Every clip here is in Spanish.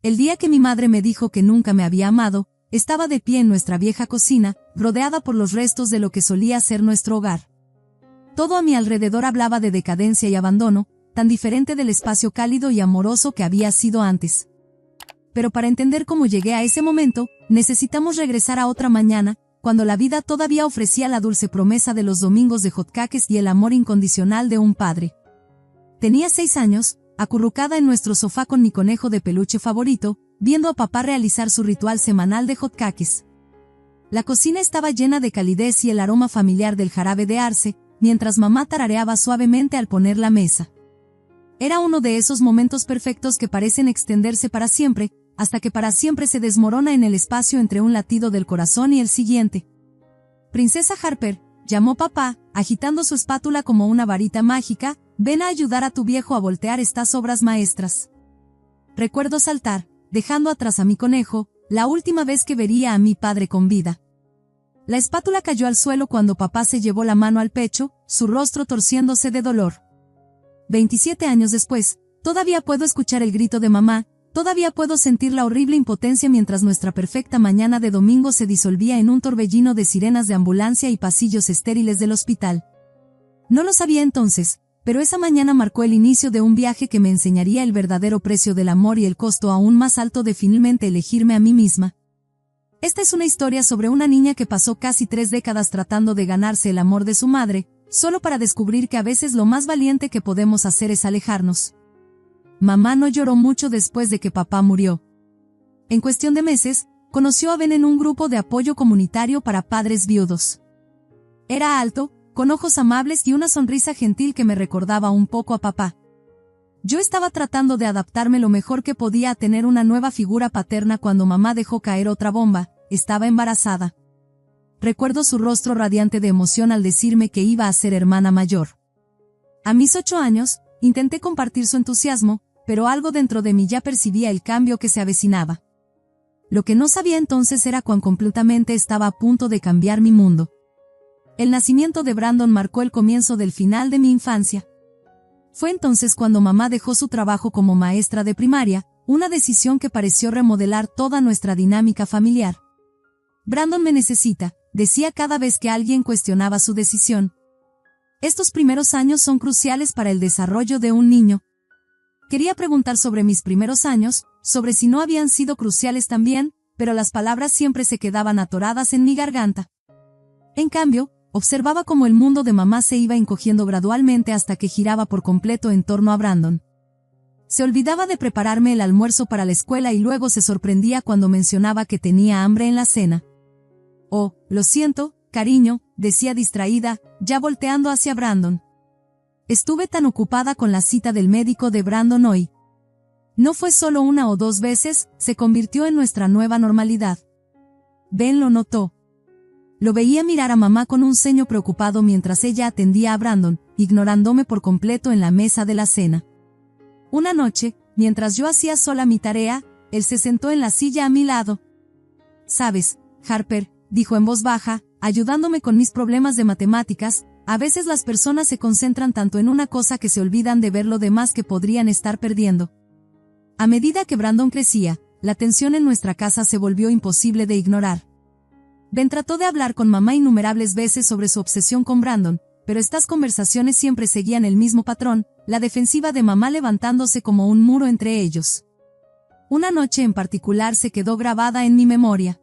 El día que mi madre me dijo que nunca me había amado, estaba de pie en nuestra vieja cocina, rodeada por los restos de lo que solía ser nuestro hogar. Todo a mi alrededor hablaba de decadencia y abandono, tan diferente del espacio cálido y amoroso que había sido antes. Pero para entender cómo llegué a ese momento, necesitamos regresar a otra mañana, cuando la vida todavía ofrecía la dulce promesa de los domingos de hotcakes y el amor incondicional de un padre. Tenía 6 años, acurrucada en nuestro sofá con mi conejo de peluche favorito, viendo a papá realizar su ritual semanal de hotcakes. La cocina estaba llena de calidez y el aroma familiar del jarabe de arce, mientras mamá tarareaba suavemente al poner la mesa. Era uno de esos momentos perfectos que parecen extenderse para siempre, hasta que para siempre se desmorona en el espacio entre un latido del corazón y el siguiente. Princesa Harper, llamó papá, agitando su espátula como una varita mágica, ven a ayudar a tu viejo a voltear estas obras maestras. Recuerdo saltar, dejando atrás a mi conejo, la última vez que vería a mi padre con vida. La espátula cayó al suelo cuando papá se llevó la mano al pecho, su rostro torciéndose de dolor. 27 años después, todavía puedo escuchar el grito de mamá, todavía puedo sentir la horrible impotencia mientras nuestra perfecta mañana de domingo se disolvía en un torbellino de sirenas de ambulancia y pasillos estériles del hospital. No lo sabía entonces, pero esa mañana marcó el inicio de un viaje que me enseñaría el verdadero precio del amor y el costo aún más alto de finalmente elegirme a mí misma. Esta es una historia sobre una niña que pasó casi 3 décadas tratando de ganarse el amor de su madre, solo para descubrir que a veces lo más valiente que podemos hacer es alejarnos. Mamá no lloró mucho después de que papá murió. En cuestión de meses, conoció a Ben en un grupo de apoyo comunitario para padres viudos. Era alto, con ojos amables y una sonrisa gentil que me recordaba un poco a papá. Yo estaba tratando de adaptarme lo mejor que podía a tener una nueva figura paterna cuando mamá dejó caer otra bomba, estaba embarazada. Recuerdo su rostro radiante de emoción al decirme que iba a ser hermana mayor. A mis 8 años, intenté compartir su entusiasmo, pero algo dentro de mí ya percibía el cambio que se avecinaba. Lo que no sabía entonces era cuán completamente estaba a punto de cambiar mi mundo. El nacimiento de Brandon marcó el comienzo del final de mi infancia. Fue entonces cuando mamá dejó su trabajo como maestra de primaria, una decisión que pareció remodelar toda nuestra dinámica familiar. Brandon me necesita, decía cada vez que alguien cuestionaba su decisión. Estos primeros años son cruciales para el desarrollo de un niño. Quería preguntar sobre mis primeros años, sobre si no habían sido cruciales también, pero las palabras siempre se quedaban atoradas en mi garganta. En cambio, observaba cómo el mundo de mamá se iba encogiendo gradualmente hasta que giraba por completo en torno a Brandon. Se olvidaba de prepararme el almuerzo para la escuela y luego se sorprendía cuando mencionaba que tenía hambre en la cena. Oh, lo siento, cariño, decía distraída, ya volteando hacia Brandon. Estuve tan ocupada con la cita del médico de Brandon hoy. No fue solo 1 o 2 veces, se convirtió en nuestra nueva normalidad. Ben lo notó. Lo veía mirar a mamá con un ceño preocupado mientras ella atendía a Brandon, ignorándome por completo en la mesa de la cena. Una noche, mientras yo hacía sola mi tarea, él se sentó en la silla a mi lado. «Sabes, Harper», dijo en voz baja, ayudándome con mis problemas de matemáticas, a veces las personas se concentran tanto en una cosa que se olvidan de ver lo demás que podrían estar perdiendo. A medida que Brandon crecía, la tensión en nuestra casa se volvió imposible de ignorar. Ben trató de hablar con mamá innumerables veces sobre su obsesión con Brandon, pero estas conversaciones siempre seguían el mismo patrón, la defensiva de mamá levantándose como un muro entre ellos. Una noche en particular se quedó grabada en mi memoria.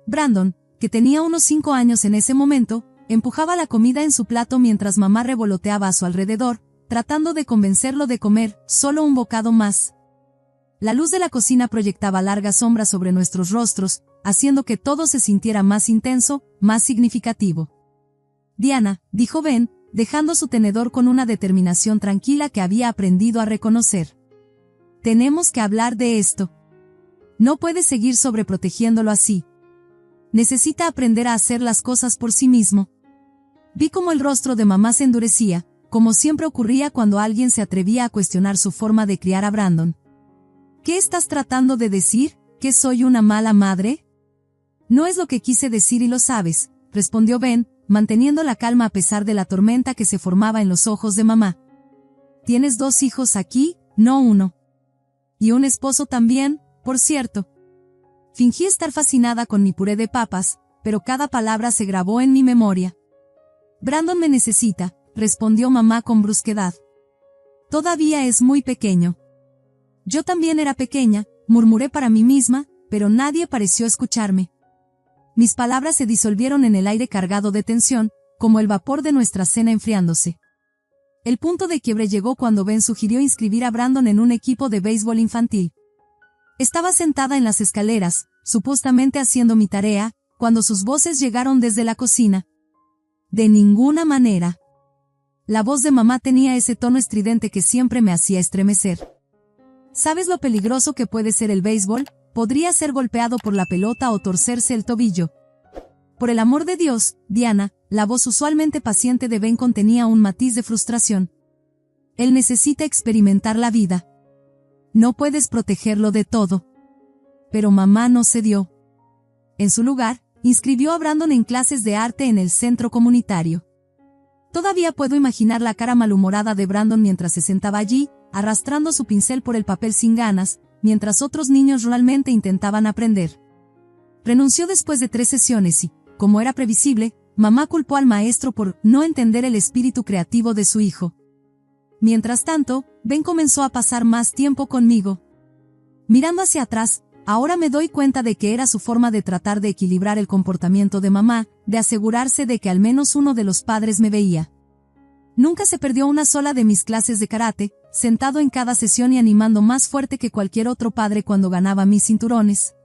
Brandon, que tenía unos 5 años en ese momento, empujaba la comida en su plato mientras mamá revoloteaba a su alrededor, tratando de convencerlo de comer solo un bocado más. La luz de la cocina proyectaba largas sombras sobre nuestros rostros, haciendo que todo se sintiera más intenso, más significativo. «Diana», dijo Ben, dejando su tenedor con una determinación tranquila que había aprendido a reconocer. «Tenemos que hablar de esto. No puedes seguir sobreprotegiéndolo así. Necesita aprender a hacer las cosas por sí mismo». Vi cómo el rostro de mamá se endurecía, como siempre ocurría cuando alguien se atrevía a cuestionar su forma de criar a Brandon. «¿Qué estás tratando de decir? ¿Que soy una mala madre?» «No es lo que quise decir y lo sabes», respondió Ben, manteniendo la calma a pesar de la tormenta que se formaba en los ojos de mamá. «Tienes 2 hijos aquí, no 1. Y un esposo también», por cierto. Fingí estar fascinada con mi puré de papas, pero cada palabra se grabó en mi memoria. Brandon me necesita, respondió mamá con brusquedad. Todavía es muy pequeño. Yo también era pequeña, murmuré para mí misma, pero nadie pareció escucharme. Mis palabras se disolvieron en el aire cargado de tensión, como el vapor de nuestra cena enfriándose. El punto de quiebre llegó cuando Ben sugirió inscribir a Brandon en un equipo de béisbol infantil. Estaba sentada en las escaleras, supuestamente haciendo mi tarea, cuando sus voces llegaron desde la cocina. De ninguna manera. La voz de mamá tenía ese tono estridente que siempre me hacía estremecer. ¿Sabes lo peligroso que puede ser el béisbol? Podría ser golpeado por la pelota o torcerse el tobillo. Por el amor de Dios, Diana, la voz usualmente paciente de Ben contenía un matiz de frustración. Él necesita experimentar la vida. No puedes protegerlo de todo. Pero mamá no cedió. En su lugar, inscribió a Brandon en clases de arte en el centro comunitario. Todavía puedo imaginar la cara malhumorada de Brandon mientras se sentaba allí, arrastrando su pincel por el papel sin ganas, mientras otros niños realmente intentaban aprender. Renunció después de 3 sesiones y, como era previsible, mamá culpó al maestro por no entender el espíritu creativo de su hijo. Mientras tanto, Ben comenzó a pasar más tiempo conmigo. Mirando hacia atrás, ahora me doy cuenta de que era su forma de tratar de equilibrar el comportamiento de mamá, de asegurarse de que al menos uno de los padres me veía. Nunca se perdió una sola de mis clases de karate, sentado en cada sesión y animando más fuerte que cualquier otro padre cuando ganaba mis cinturones.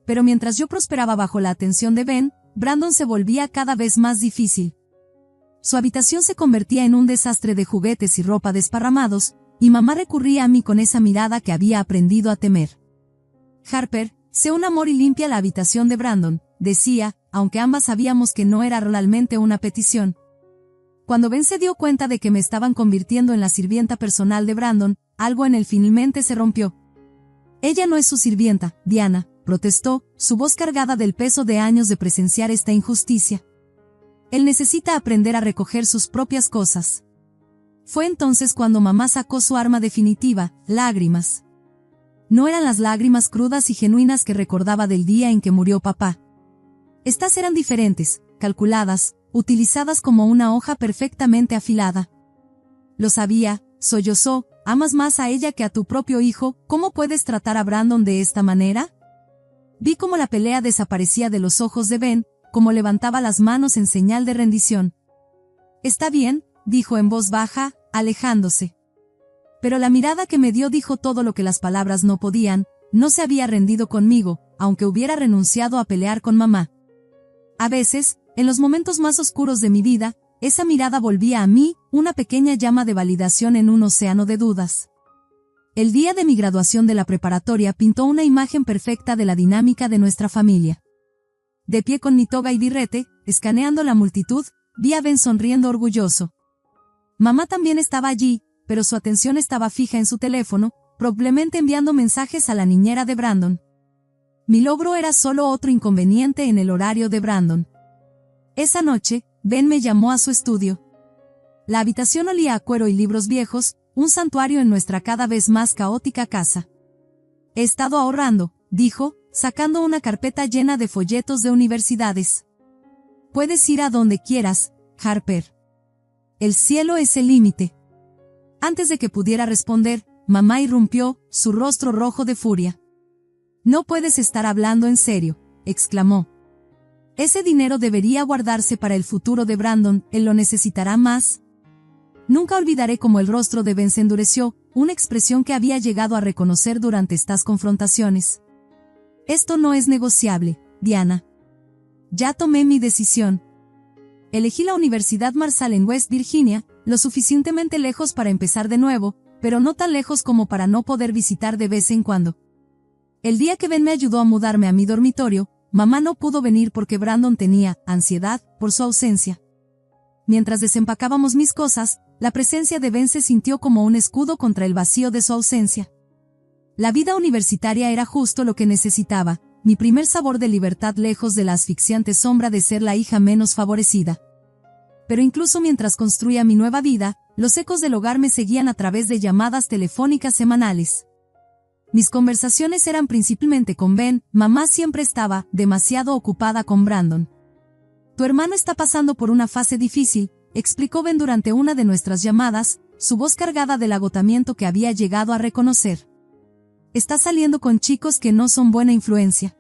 Pero mientras yo prosperaba bajo la atención de Ben, Brandon se volvía cada vez más difícil. Su habitación se convertía en un desastre de juguetes y ropa desparramados, y mamá recurría a mí con esa mirada que había aprendido a temer. Harper, sé un amor y limpia la habitación de Brandon, decía, aunque ambas sabíamos que no era realmente una petición. Cuando Ben se dio cuenta de que me estaban convirtiendo en la sirvienta personal de Brandon, algo en él finalmente se rompió. Ella no es su sirvienta, Diana, protestó, su voz cargada del peso de años de presenciar esta injusticia. Él necesita aprender a recoger sus propias cosas. Fue entonces cuando mamá sacó su arma definitiva, lágrimas. No eran las lágrimas crudas y genuinas que recordaba del día en que murió papá. Estas eran diferentes, calculadas, utilizadas como una hoja perfectamente afilada. Lo sabía, sollozó, amas más a ella que a tu propio hijo, ¿cómo puedes tratar a Brandon de esta manera? Vi cómo la pelea desaparecía de los ojos de Ben, cómo levantaba las manos en señal de rendición. Está bien, dijo en voz baja, alejándose. Pero la mirada que me dio dijo todo lo que las palabras no podían, no se había rendido conmigo, aunque hubiera renunciado a pelear con mamá. A veces, en los momentos más oscuros de mi vida, esa mirada volvía a mí, una pequeña llama de validación en un océano de dudas. El día de mi graduación de la preparatoria pintó una imagen perfecta de la dinámica de nuestra familia. De pie con mi toga y birrete, escaneando la multitud, vi a Ben sonriendo orgulloso. Mamá también estaba allí, pero su atención estaba fija en su teléfono, probablemente enviando mensajes a la niñera de Brandon. Mi logro era solo otro inconveniente en el horario de Brandon. Esa noche, Ben me llamó a su estudio. La habitación olía a cuero y libros viejos, un santuario en nuestra cada vez más caótica casa. He estado ahorrando, dijo, sacando una carpeta llena de folletos de universidades. Puedes ir a donde quieras, Harper. El cielo es el límite. Antes de que pudiera responder, mamá irrumpió, su rostro rojo de furia. No puedes estar hablando en serio, exclamó. Ese dinero debería guardarse para el futuro de Brandon, él lo necesitará más. Nunca olvidaré cómo el rostro de Ben se endureció, una expresión que había llegado a reconocer durante estas confrontaciones. Esto no es negociable, Diana. Ya tomé mi decisión. Elegí la Universidad Marshall en West Virginia, lo suficientemente lejos para empezar de nuevo, pero no tan lejos como para no poder visitar de vez en cuando. El día que Ben me ayudó a mudarme a mi dormitorio, mamá no pudo venir porque Brandon tenía ansiedad por su ausencia. Mientras desempacábamos mis cosas, la presencia de Ben se sintió como un escudo contra el vacío de su ausencia. La vida universitaria era justo lo que necesitaba, mi primer sabor de libertad lejos de la asfixiante sombra de ser la hija menos favorecida. Pero incluso mientras construía mi nueva vida, los ecos del hogar me seguían a través de llamadas telefónicas semanales. Mis conversaciones eran principalmente con Ben, mamá siempre estaba demasiado ocupada con Brandon. Tu hermano está pasando por una fase difícil, explicó Ben durante una de nuestras llamadas, su voz cargada del agotamiento que había llegado a reconocer. Está saliendo con chicos que no son buena influencia.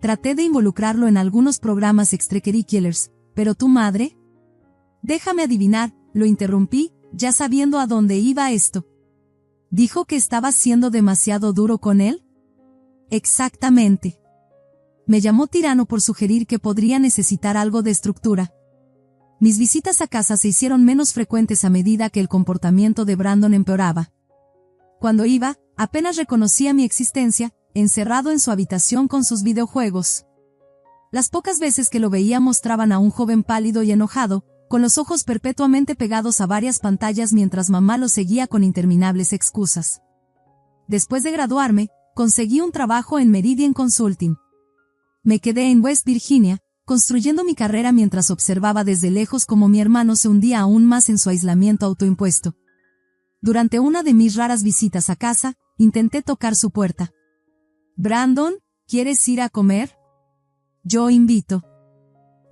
Traté de involucrarlo en algunos programas extracurriculares, pero tu madre... Déjame adivinar, lo interrumpí, ya sabiendo a dónde iba esto. ¿Dijo que estaba siendo demasiado duro con él? Exactamente. Me llamó tirano por sugerir que podría necesitar algo de estructura. Mis visitas a casa se hicieron menos frecuentes a medida que el comportamiento de Brandon empeoraba. Cuando iba, apenas reconocía mi existencia, encerrado en su habitación con sus videojuegos. Las pocas veces que lo veía mostraban a un joven pálido y enojado, con los ojos perpetuamente pegados a varias pantallas mientras mamá lo seguía con interminables excusas. Después de graduarme, conseguí un trabajo en Meridian Consulting. Me quedé en West Virginia, construyendo mi carrera mientras observaba desde lejos cómo mi hermano se hundía aún más en su aislamiento autoimpuesto. Durante una de mis raras visitas a casa, intenté tocar su puerta. «Brandon, ¿quieres ir a comer?» «Yo invito».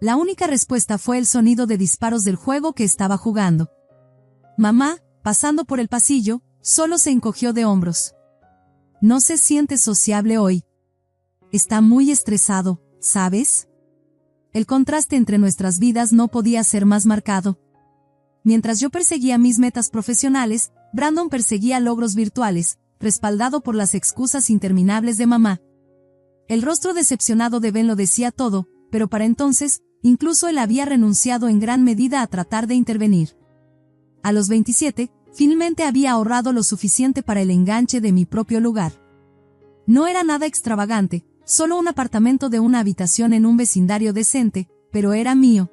La única respuesta fue el sonido de disparos del juego que estaba jugando. Mamá, pasando por el pasillo, solo se encogió de hombros. «No se siente sociable hoy. Está muy estresado, ¿sabes?» El contraste entre nuestras vidas no podía ser más marcado. Mientras yo perseguía mis metas profesionales, Brandon perseguía logros virtuales, respaldado por las excusas interminables de mamá. El rostro decepcionado de Ben lo decía todo, pero para entonces, incluso él había renunciado en gran medida a tratar de intervenir. A los 27, finalmente había ahorrado lo suficiente para el enganche de mi propio lugar. No era nada extravagante, solo un apartamento de una habitación en un vecindario decente, pero era mío.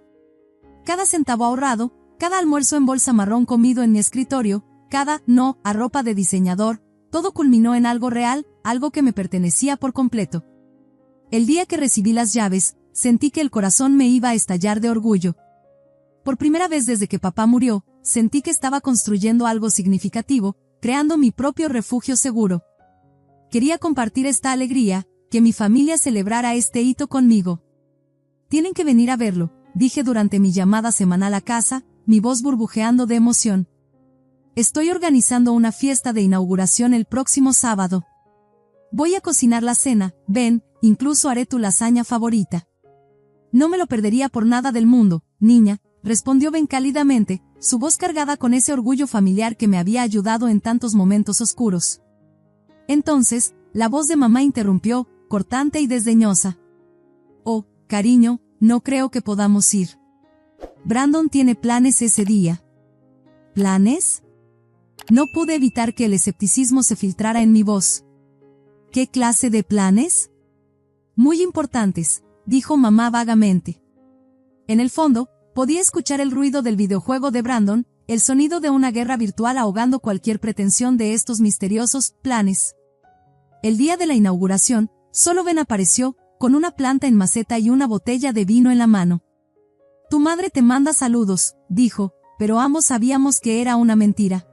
Cada centavo ahorrado, cada almuerzo en bolsa marrón comido en mi escritorio, cada no a ropa de diseñador, todo culminó en algo real, algo que me pertenecía por completo. El día que recibí las llaves, sentí que el corazón me iba a estallar de orgullo. Por primera vez desde que papá murió, sentí que estaba construyendo algo significativo, creando mi propio refugio seguro. Quería compartir esta alegría, que mi familia celebrara este hito conmigo. «Tienen que venir a verlo», dije durante mi llamada semanal a casa, mi voz burbujeando de emoción. «Estoy organizando una fiesta de inauguración el próximo sábado. Voy a cocinar la cena, Ben, incluso haré tu lasaña favorita». «No me lo perdería por nada del mundo, niña», respondió Ben cálidamente, su voz cargada con ese orgullo familiar que me había ayudado en tantos momentos oscuros. Entonces, la voz de mamá interrumpió, cortante y desdeñosa. «Oh, cariño, no creo que podamos ir. Brandon tiene planes ese día». «¿Planes?» No pude evitar que el escepticismo se filtrara en mi voz. «¿Qué clase de planes?» «Muy importantes», dijo mamá vagamente. En el fondo, podía escuchar el ruido del videojuego de Brandon, el sonido de una guerra virtual ahogando cualquier pretensión de estos misteriosos planes. El día de la inauguración, solo Ben apareció, con una planta en maceta y una botella de vino en la mano. «Tu madre te manda saludos», dijo, pero ambos sabíamos que era una mentira.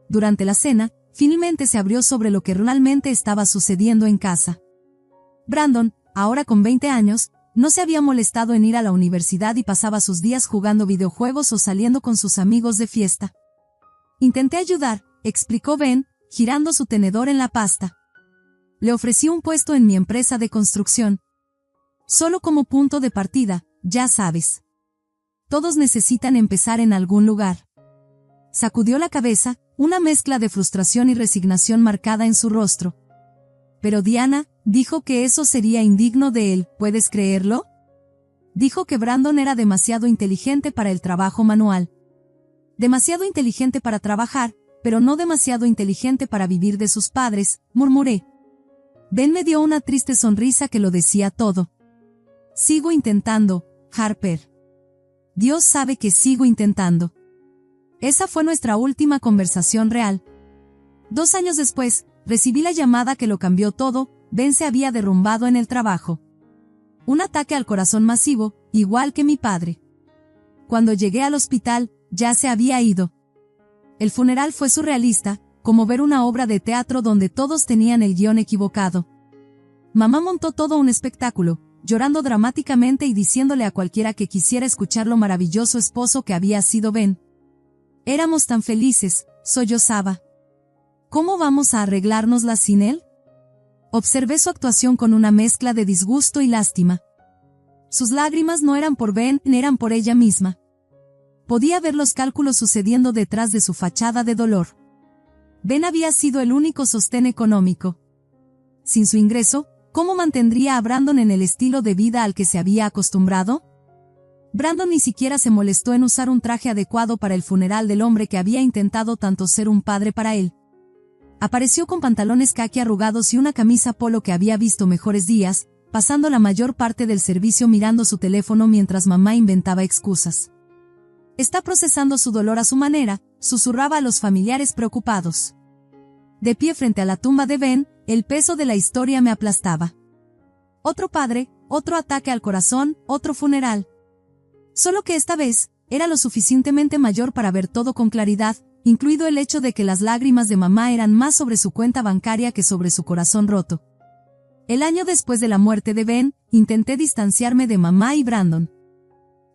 Durante la cena, finalmente se abrió sobre lo que realmente estaba sucediendo en casa. Brandon, ahora con 20 años, no se había molestado en ir a la universidad y pasaba sus días jugando videojuegos o saliendo con sus amigos de fiesta. «Intenté ayudar», explicó Ben, girando su tenedor en la pasta. «Le ofrecí un puesto en mi empresa de construcción. Solo como punto de partida, ya sabes. Todos necesitan empezar en algún lugar». Sacudió la cabeza, una mezcla de frustración y resignación marcada en su rostro. «Pero Diana», dijo que eso sería indigno de él, ¿puedes creerlo? Dijo que Brandon era demasiado inteligente para el trabajo manual. «Demasiado inteligente para trabajar, pero no demasiado inteligente para vivir de sus padres», murmuré. Ben me dio una triste sonrisa que lo decía todo. «Sigo intentando, Harper. Dios sabe que sigo intentando». Esa fue nuestra última conversación real. 2 años después, recibí la llamada que lo cambió todo. Ben se había derrumbado en el trabajo. Un ataque al corazón masivo, igual que mi padre. Cuando llegué al hospital, ya se había ido. El funeral fue surrealista, como ver una obra de teatro donde todos tenían el guión equivocado. Mamá montó todo un espectáculo, llorando dramáticamente y diciéndole a cualquiera que quisiera escuchar lo maravilloso esposo que había sido Ben. Éramos tan felices, sollozaba. ¿Cómo vamos a arreglárnoslas sin él? Observé su actuación con una mezcla de disgusto y lástima. Sus lágrimas no eran por Ben, eran por ella misma. Podía ver los cálculos sucediendo detrás de su fachada de dolor. Ben había sido el único sostén económico. Sin su ingreso, ¿cómo mantendría a Brandon en el estilo de vida al que se había acostumbrado? Brandon ni siquiera se molestó en usar un traje adecuado para el funeral del hombre que había intentado tanto ser un padre para él. Apareció con pantalones caqui arrugados y una camisa polo que había visto mejores días, pasando la mayor parte del servicio mirando su teléfono mientras mamá inventaba excusas. Está procesando su dolor a su manera, susurraba a los familiares preocupados. De pie frente a la tumba de Ben, el peso de la historia me aplastaba. Otro padre, otro ataque al corazón, otro funeral. Solo que esta vez, era lo suficientemente mayor para ver todo con claridad, incluido el hecho de que las lágrimas de mamá eran más sobre su cuenta bancaria que sobre su corazón roto. El año después de la muerte de Ben, intenté distanciarme de mamá y Brandon.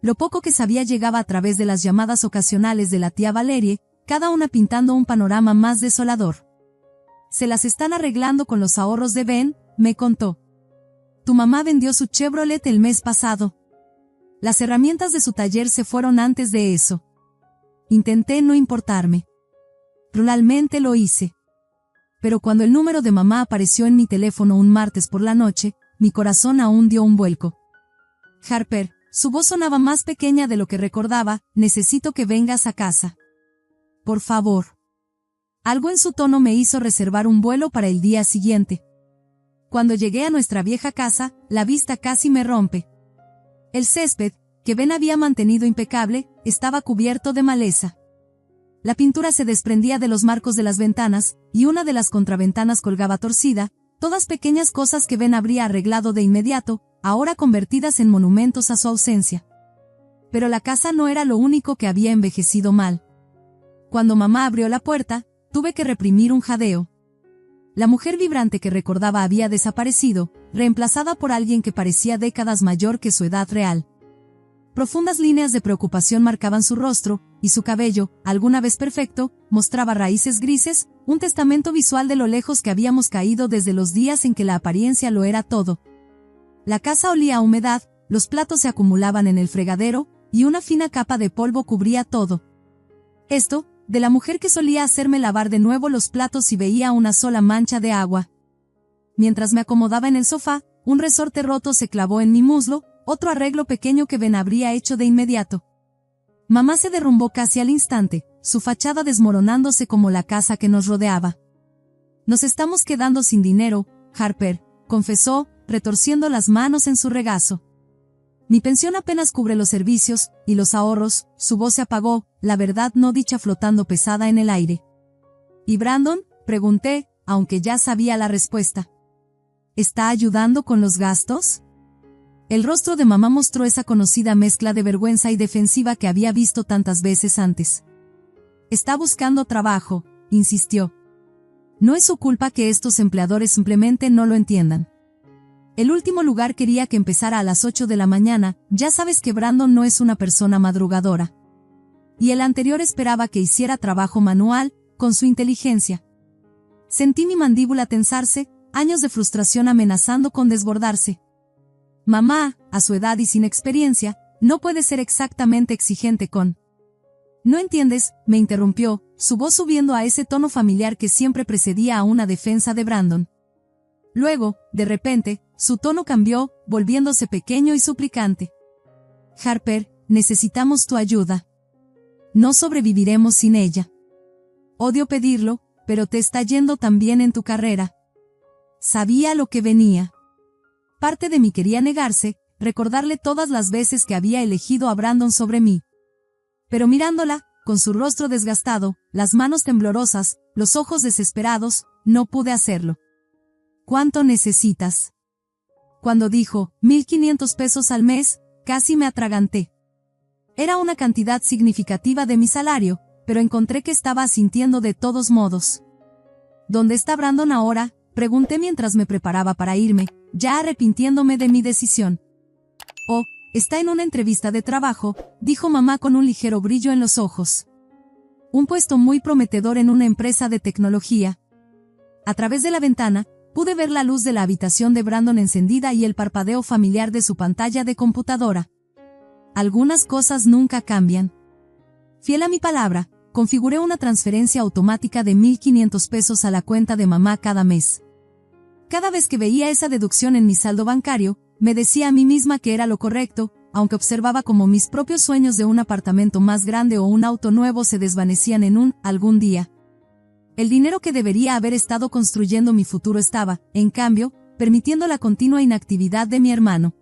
Lo poco que sabía llegaba a través de las llamadas ocasionales de la tía Valerie, cada una pintando un panorama más desolador. Se las están arreglando con los ahorros de Ben, me contó. Tu mamá vendió su Chevrolet el mes pasado. Las herramientas de su taller se fueron antes de eso. Intenté no importarme. Realmente lo hice. Pero cuando el número de mamá apareció en mi teléfono un martes por la noche, mi corazón aún dio un vuelco. Harper, su voz sonaba más pequeña de lo que recordaba, necesito que vengas a casa. Por favor. Algo en su tono me hizo reservar un vuelo para el día siguiente. Cuando llegué a nuestra vieja casa, la vista casi me rompe. El césped, que Ben había mantenido impecable, estaba cubierto de maleza. La pintura se desprendía de los marcos de las ventanas, y una de las contraventanas colgaba torcida, todas pequeñas cosas que Ben habría arreglado de inmediato, ahora convertidas en monumentos a su ausencia. Pero la casa no era lo único que había envejecido mal. Cuando mamá abrió la puerta, tuve que reprimir un jadeo. La mujer vibrante que recordaba había desaparecido, reemplazada por alguien que parecía décadas mayor que su edad real. Profundas líneas de preocupación marcaban su rostro, y su cabello, alguna vez perfecto, mostraba raíces grises, un testamento visual de lo lejos que habíamos caído desde los días en que la apariencia lo era todo. La casa olía a humedad, los platos se acumulaban en el fregadero, y una fina capa de polvo cubría todo. Esto, de la mujer que solía hacerme lavar de nuevo los platos y veía una sola mancha de agua. Mientras me acomodaba en el sofá, un resorte roto se clavó en mi muslo, otro arreglo pequeño que Ben habría hecho de inmediato. Mamá se derrumbó casi al instante, su fachada desmoronándose como la casa que nos rodeaba. Nos estamos quedando sin dinero, Harper, confesó, retorciendo las manos en su regazo. Mi pensión apenas cubre los servicios, y los ahorros, su voz se apagó, la verdad no dicha flotando pesada en el aire. ¿Y Brandon?, pregunté, aunque ya sabía la respuesta. ¿Está ayudando con los gastos? El rostro de mamá mostró esa conocida mezcla de vergüenza y defensiva que había visto tantas veces antes. Está buscando trabajo, insistió. No es su culpa que estos empleadores simplemente no lo entiendan. El último lugar quería que empezara a las 8 de la mañana, ya sabes que Brandon no es una persona madrugadora. Y el anterior esperaba que hiciera trabajo manual, con su inteligencia. Sentí mi mandíbula tensarse, años de frustración amenazando con desbordarse. Mamá, a su edad y sin experiencia, no puede ser exactamente exigente con... No entiendes, me interrumpió, su voz subiendo a ese tono familiar que siempre precedía a una defensa de Brandon. Luego, de repente, su tono cambió, volviéndose pequeño y suplicante. Harper, necesitamos tu ayuda. No sobreviviremos sin ella. Odio pedirlo, pero te está yendo tan bien en tu carrera. Sabía lo que venía. Parte de mí quería negarse, recordarle todas las veces que había elegido a Brandon sobre mí. Pero mirándola, con su rostro desgastado, las manos temblorosas, los ojos desesperados, no pude hacerlo. ¿Cuánto necesitas? Cuando dijo, 1,500 pesos al mes, casi me atraganté. Era una cantidad significativa de mi salario, pero encontré que estaba asintiendo de todos modos. ¿Dónde está Brandon ahora?, pregunté mientras me preparaba para irme, ya arrepintiéndome de mi decisión. Oh, está en una entrevista de trabajo, dijo mamá con un ligero brillo en los ojos. Un puesto muy prometedor en una empresa de tecnología. A través de la ventana, pude ver la luz de la habitación de Brandon encendida y el parpadeo familiar de su pantalla de computadora. Algunas cosas nunca cambian. Fiel a mi palabra, configuré una transferencia automática de 1,500 pesos a la cuenta de mamá cada mes. Cada vez que veía esa deducción en mi saldo bancario, me decía a mí misma que era lo correcto, aunque observaba cómo mis propios sueños de un apartamento más grande o un auto nuevo se desvanecían en algún día. El dinero que debería haber estado construyendo mi futuro estaba, en cambio, permitiendo la continua inactividad de mi hermano.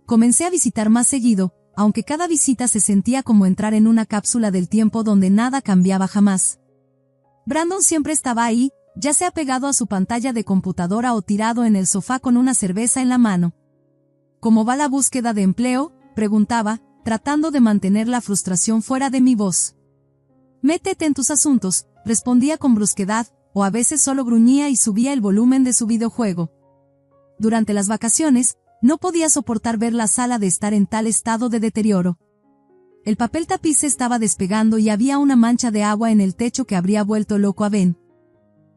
Comencé a visitar más seguido, aunque cada visita se sentía como entrar en una cápsula del tiempo donde nada cambiaba jamás. Brandon siempre estaba ahí, ya sea pegado a su pantalla de computadora o tirado en el sofá con una cerveza en la mano. ¿Cómo va la búsqueda de empleo?, preguntaba, tratando de mantener la frustración fuera de mi voz. Métete en tus asuntos, respondía con brusquedad, o a veces solo gruñía y subía el volumen de su videojuego. Durante las vacaciones, no podía soportar ver la sala de estar en tal estado de deterioro. El papel tapiz se estaba despegando y había una mancha de agua en el techo que habría vuelto loco a Ben.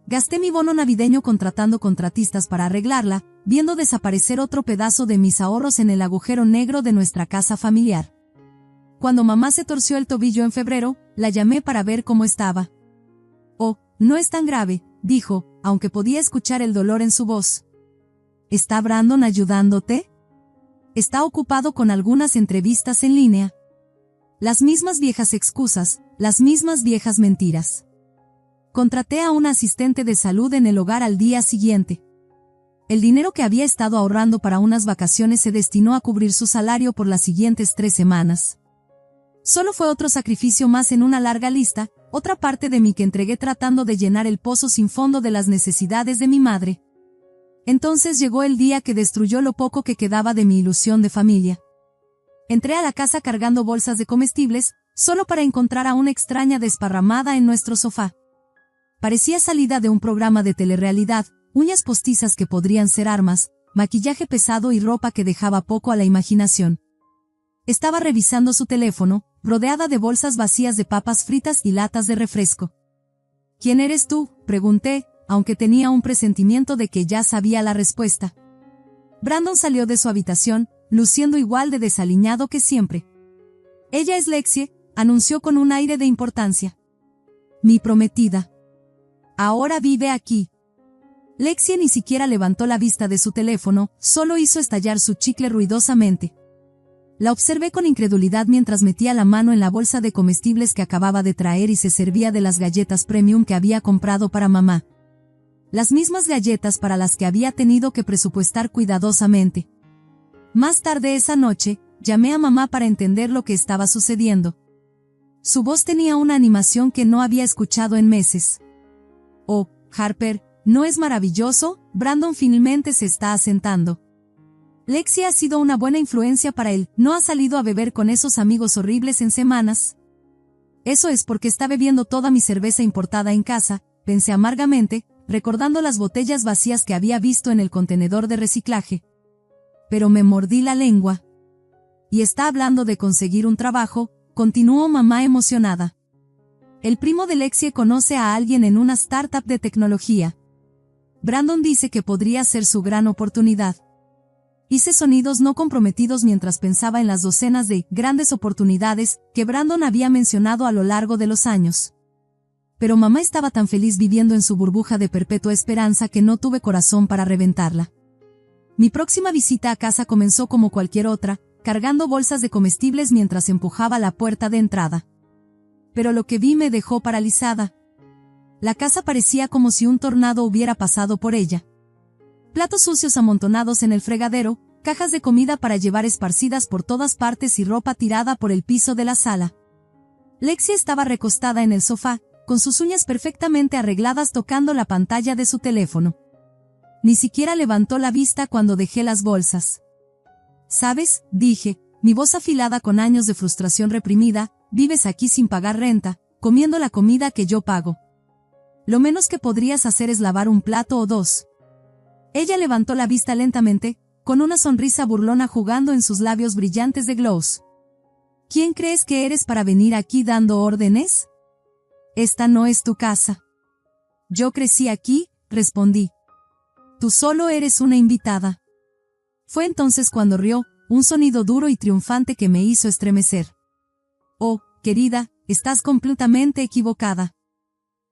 Gasté mi bono navideño contratando contratistas para arreglarla, viendo desaparecer otro pedazo de mis ahorros en el agujero negro de nuestra casa familiar. Cuando mamá se torció el tobillo en febrero, la llamé para ver cómo estaba. Oh, no es tan grave, dijo, aunque podía escuchar el dolor en su voz. ¿Está Brandon ayudándote? Está ocupado con algunas entrevistas en línea. Las mismas viejas excusas, las mismas viejas mentiras. Contraté a una asistente de salud en el hogar al día siguiente. El dinero que había estado ahorrando para unas vacaciones se destinó a cubrir su salario por las siguientes 3 semanas. Solo fue otro sacrificio más en una larga lista, otra parte de mí que entregué tratando de llenar el pozo sin fondo de las necesidades de mi madre. Entonces llegó el día que destruyó lo poco que quedaba de mi ilusión de familia. Entré a la casa cargando bolsas de comestibles, solo para encontrar a una extraña desparramada en nuestro sofá. Parecía salida de un programa de telerrealidad, uñas postizas que podrían ser armas, maquillaje pesado y ropa que dejaba poco a la imaginación. Estaba revisando su teléfono, rodeada de bolsas vacías de papas fritas y latas de refresco. ¿Quién eres tú?, pregunté, aunque tenía un presentimiento de que ya sabía la respuesta. Brandon salió de su habitación, luciendo igual de desaliñado que siempre. Ella es Lexie, anunció con un aire de importancia. Mi prometida. Ahora vive aquí. Lexie ni siquiera levantó la vista de su teléfono, solo hizo estallar su chicle ruidosamente. La observé con incredulidad mientras metía la mano en la bolsa de comestibles que acababa de traer y se servía de las galletas premium que había comprado para mamá. Las mismas galletas para las que había tenido que presupuestar cuidadosamente. Más tarde esa noche, llamé a mamá para entender lo que estaba sucediendo. Su voz tenía una animación que no había escuchado en meses. Oh, Harper, ¿no es maravilloso? Brandon finalmente se está asentando. Lexie ha sido una buena influencia para él, ¿no ha salido a beber con esos amigos horribles en semanas? Eso es porque está bebiendo toda mi cerveza importada en casa, pensé amargamente, recordando las botellas vacías que había visto en el contenedor de reciclaje. Pero me mordí la lengua. Y está hablando de conseguir un trabajo, continuó mamá emocionada. El primo de Lexie conoce a alguien en una startup de tecnología. Brandon dice que podría ser su gran oportunidad. Hice sonidos no comprometidos mientras pensaba en las docenas de grandes oportunidades que Brandon había mencionado a lo largo de los años. Pero mamá estaba tan feliz viviendo en su burbuja de perpetua esperanza que no tuve corazón para reventarla. Mi próxima visita a casa comenzó como cualquier otra, cargando bolsas de comestibles mientras empujaba la puerta de entrada. Pero lo que vi me dejó paralizada. La casa parecía como si un tornado hubiera pasado por ella. Platos sucios amontonados en el fregadero, cajas de comida para llevar esparcidas por todas partes y ropa tirada por el piso de la sala. Lexie estaba recostada en el sofá, con sus uñas perfectamente arregladas tocando la pantalla de su teléfono. Ni siquiera levantó la vista cuando dejé las bolsas. ¿Sabes?, dije, mi voz afilada con años de frustración reprimida, vives aquí sin pagar renta, comiendo la comida que yo pago. Lo menos que podrías hacer es lavar un plato o dos. Ella levantó la vista lentamente, con una sonrisa burlona jugando en sus labios brillantes de gloss. ¿Quién crees que eres para venir aquí dando órdenes? Esta no es tu casa. Yo crecí aquí, respondí. Tú solo eres una invitada. Fue entonces cuando rió, un sonido duro y triunfante que me hizo estremecer. Oh, querida, estás completamente equivocada.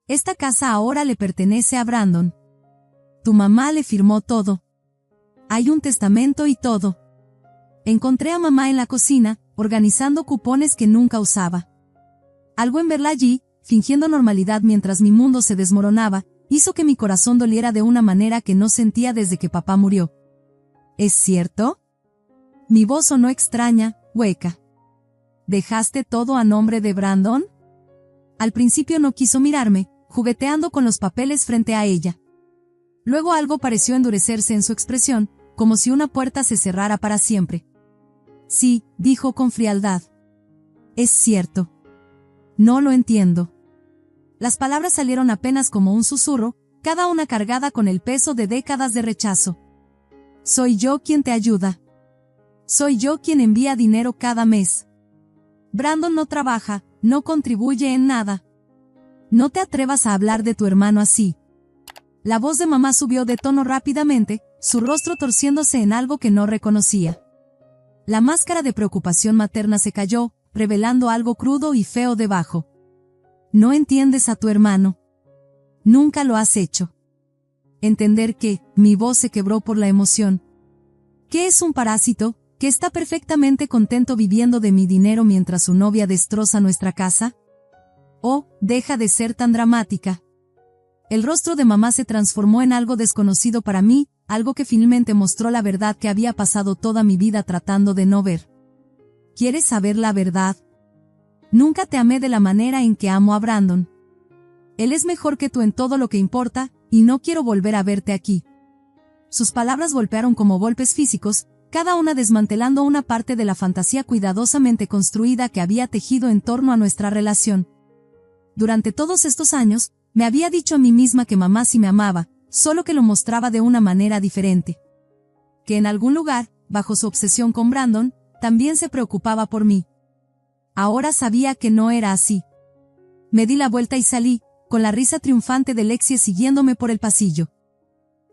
Esta casa ahora le pertenece a Brandon. Tu mamá le firmó todo. Hay un testamento y todo. Encontré a mamá en la cocina, organizando cupones que nunca usaba. Algo en verla allí, fingiendo normalidad mientras mi mundo se desmoronaba, hizo que mi corazón doliera de una manera que no sentía desde que papá murió. ¿Es cierto? Mi voz sonó extraña, hueca. ¿Dejaste todo a nombre de Brandon? Al principio no quiso mirarme, jugueteando con los papeles frente a ella. Luego algo pareció endurecerse en su expresión, como si una puerta se cerrara para siempre. Sí, dijo con frialdad. Es cierto. No lo entiendo. Las palabras salieron apenas como un susurro, cada una cargada con el peso de décadas de rechazo. Soy yo quien te ayuda. Soy yo quien envía dinero cada mes. Brandon no trabaja, no contribuye en nada. No te atrevas a hablar de tu hermano así. La voz de mamá subió de tono rápidamente, su rostro torciéndose en algo que no reconocía. La máscara de preocupación materna se cayó, revelando algo crudo y feo debajo. No entiendes a tu hermano. Nunca lo has hecho. Entender que, mi voz se quebró por la emoción. ¿Qué es un parásito, que está perfectamente contento viviendo de mi dinero mientras su novia destroza nuestra casa? Oh, deja de ser tan dramática. El rostro de mamá se transformó en algo desconocido para mí, algo que finalmente mostró la verdad que había pasado toda mi vida tratando de no ver. ¿Quieres saber la verdad? Nunca te amé de la manera en que amo a Brandon. Él es mejor que tú en todo lo que importa, y no quiero volver a verte aquí. Sus palabras golpearon como golpes físicos, cada una desmantelando una parte de la fantasía cuidadosamente construida que había tejido en torno a nuestra relación. Durante todos estos años, me había dicho a mí misma que mamá sí me amaba, solo que lo mostraba de una manera diferente. Que en algún lugar, bajo su obsesión con Brandon, también se preocupaba por mí. Ahora sabía que no era así. Me di la vuelta y salí, con la risa triunfante de Lexie siguiéndome por el pasillo.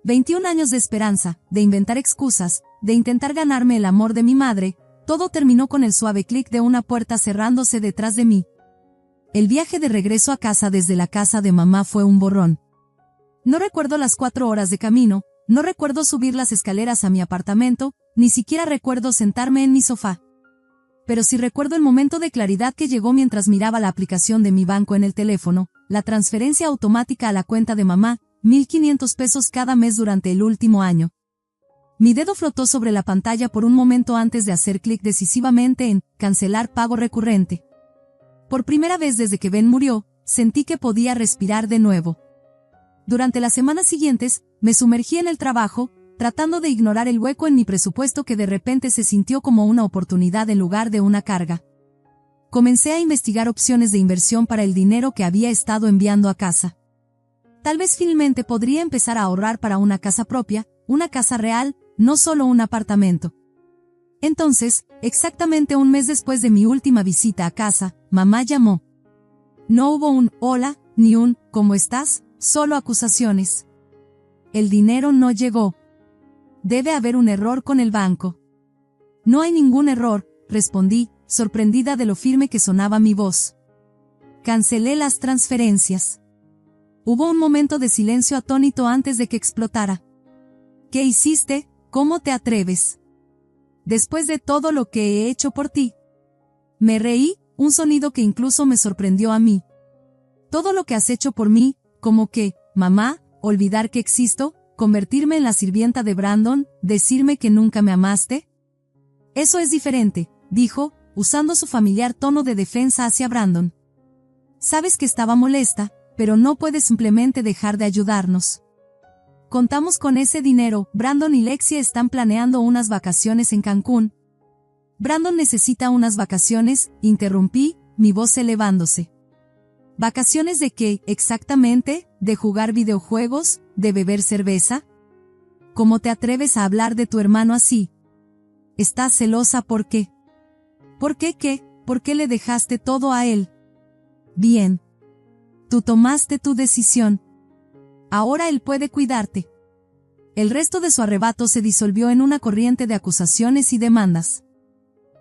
21 años de esperanza, de inventar excusas, de intentar ganarme el amor de mi madre, todo terminó con el suave clic de una puerta cerrándose detrás de mí. El viaje de regreso a casa desde la casa de mamá fue un borrón. No recuerdo las 4 horas de camino, no recuerdo subir las escaleras a mi apartamento, ni siquiera recuerdo sentarme en mi sofá. Pero sí recuerdo el momento de claridad que llegó mientras miraba la aplicación de mi banco en el teléfono, la transferencia automática a la cuenta de mamá, 1,500 pesos cada mes durante el último año. Mi dedo flotó sobre la pantalla por un momento antes de hacer clic decisivamente en «Cancelar pago recurrente». Por primera vez desde que Ben murió, sentí que podía respirar de nuevo. Durante las semanas siguientes, me sumergí en el trabajo, tratando de ignorar el hueco en mi presupuesto que de repente se sintió como una oportunidad en lugar de una carga. Comencé a investigar opciones de inversión para el dinero que había estado enviando a casa. Tal vez finalmente podría empezar a ahorrar para una casa propia, una casa real, no solo un apartamento. Entonces, exactamente un mes después de mi última visita a casa, mamá llamó. No hubo un «hola», ni un «¿cómo estás?», solo acusaciones. El dinero no llegó. Debe haber un error con el banco. No hay ningún error, respondí, sorprendida de lo firme que sonaba mi voz. Cancelé las transferencias. Hubo un momento de silencio atónito antes de que explotara. ¿Qué hiciste? ¿Cómo te atreves? Después de todo lo que he hecho por ti. Me reí, un sonido que incluso me sorprendió a mí. Todo lo que has hecho por mí, como que, mamá, olvidar que existo, convertirme en la sirvienta de Brandon, decirme que nunca me amaste. Eso es diferente, dijo, usando su familiar tono de defensa hacia Brandon. Sabes que estaba molesta, pero no puedes simplemente dejar de ayudarnos. Contamos con ese dinero, Brandon y Lexie están planeando unas vacaciones en Cancún. Brandon necesita unas vacaciones, interrumpí, mi voz elevándose. ¿Vacaciones de qué, exactamente? ¿De jugar videojuegos? ¿De beber cerveza? ¿Cómo te atreves a hablar de tu hermano así? ¿Estás celosa por qué? ¿Por qué qué? ¿Por qué le dejaste todo a él? Bien. Tú tomaste tu decisión. Ahora él puede cuidarte. El resto de su arrebato se disolvió en una corriente de acusaciones y demandas.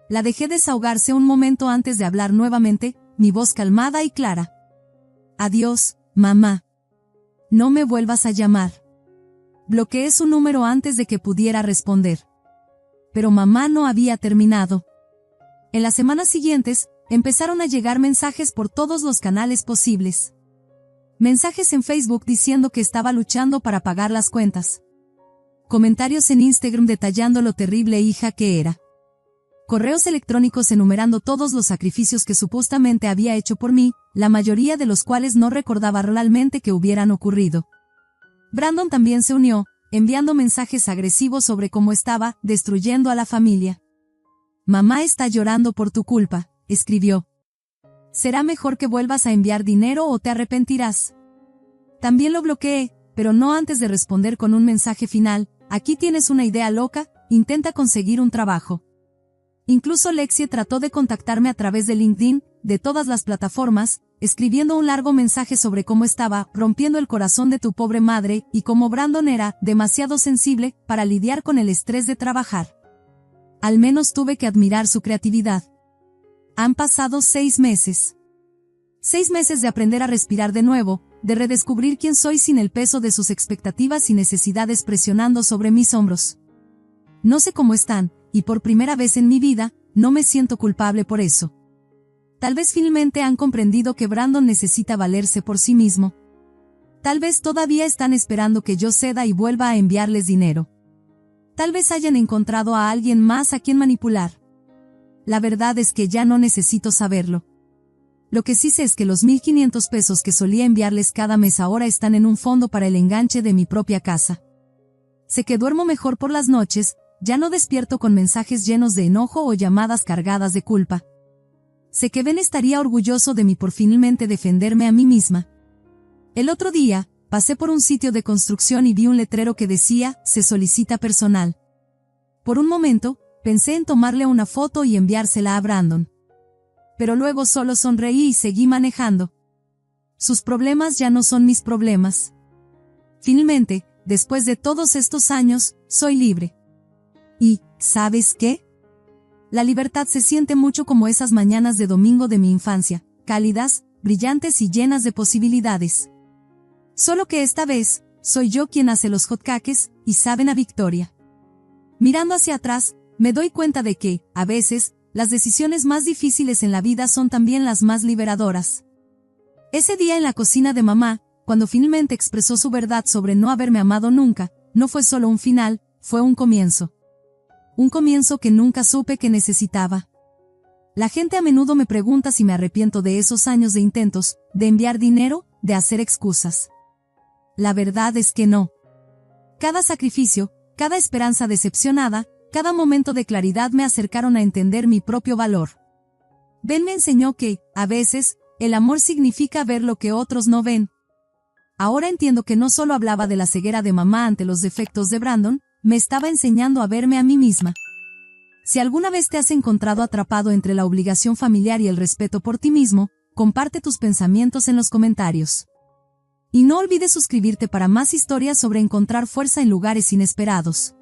La dejé desahogarse un momento antes de hablar nuevamente, mi voz calmada y clara. Adiós, mamá. No me vuelvas a llamar. Bloqueé su número antes de que pudiera responder. Pero mamá no había terminado. En las semanas siguientes, empezaron a llegar mensajes por todos los canales posibles. Mensajes en Facebook diciendo que estaba luchando para pagar las cuentas. Comentarios en Instagram detallando lo terrible hija que era. Correos electrónicos enumerando todos los sacrificios que supuestamente había hecho por mí, la mayoría de los cuales no recordaba realmente que hubieran ocurrido. Brandon también se unió, enviando mensajes agresivos sobre cómo estaba destruyendo a la familia. Mamá está llorando por tu culpa, escribió. Será mejor que vuelvas a enviar dinero o te arrepentirás. También lo bloqueé, pero no antes de responder con un mensaje final. Aquí tienes una idea loca, intenta conseguir un trabajo. Incluso Lexie trató de contactarme a través de LinkedIn, de todas las plataformas, escribiendo un largo mensaje sobre cómo estaba rompiendo el corazón de tu pobre madre y cómo Brandon era demasiado sensible para lidiar con el estrés de trabajar. Al menos tuve que admirar su creatividad. Han pasado 6 meses. 6 meses de aprender a respirar de nuevo, de redescubrir quién soy sin el peso de sus expectativas y necesidades presionando sobre mis hombros. No sé cómo están, y por primera vez en mi vida, no me siento culpable por eso. Tal vez finalmente han comprendido que Brandon necesita valerse por sí mismo. Tal vez todavía están esperando que yo ceda y vuelva a enviarles dinero. Tal vez hayan encontrado a alguien más a quien manipular. La verdad es que ya no necesito saberlo. Lo que sí sé es que los 1,500 pesos que solía enviarles cada mes ahora están en un fondo para el enganche de mi propia casa. Sé que duermo mejor por las noches, ya no despierto con mensajes llenos de enojo o llamadas cargadas de culpa. Sé que Ben estaría orgulloso de mí por finalmente defenderme a mí misma. El otro día, pasé por un sitio de construcción y vi un letrero que decía, se solicita personal. Por un momento, pensé en tomarle una foto y enviársela a Brandon. Pero luego solo sonreí y seguí manejando. Sus problemas ya no son mis problemas. Finalmente, después de todos estos años, soy libre. Y, ¿sabes qué? La libertad se siente mucho como esas mañanas de domingo de mi infancia, cálidas, brillantes y llenas de posibilidades. Solo que esta vez, soy yo quien hace los hotcakes, y saben a victoria. Mirando hacia atrás, me doy cuenta de que, a veces, las decisiones más difíciles en la vida son también las más liberadoras. Ese día en la cocina de mamá, cuando finalmente expresó su verdad sobre no haberme amado nunca, no fue solo un final, fue un comienzo. Un comienzo que nunca supe que necesitaba. La gente a menudo me pregunta si me arrepiento de esos años de intentos, de enviar dinero, de hacer excusas. La verdad es que no. Cada sacrificio, cada esperanza decepcionada, cada momento de claridad me acercaron a entender mi propio valor. Ben me enseñó que, a veces, el amor significa ver lo que otros no ven. Ahora entiendo que no solo hablaba de la ceguera de mamá ante los defectos de Brandon, me estaba enseñando a verme a mí misma. Si alguna vez te has encontrado atrapado entre la obligación familiar y el respeto por ti mismo, comparte tus pensamientos en los comentarios. Y no olvides suscribirte para más historias sobre encontrar fuerza en lugares inesperados.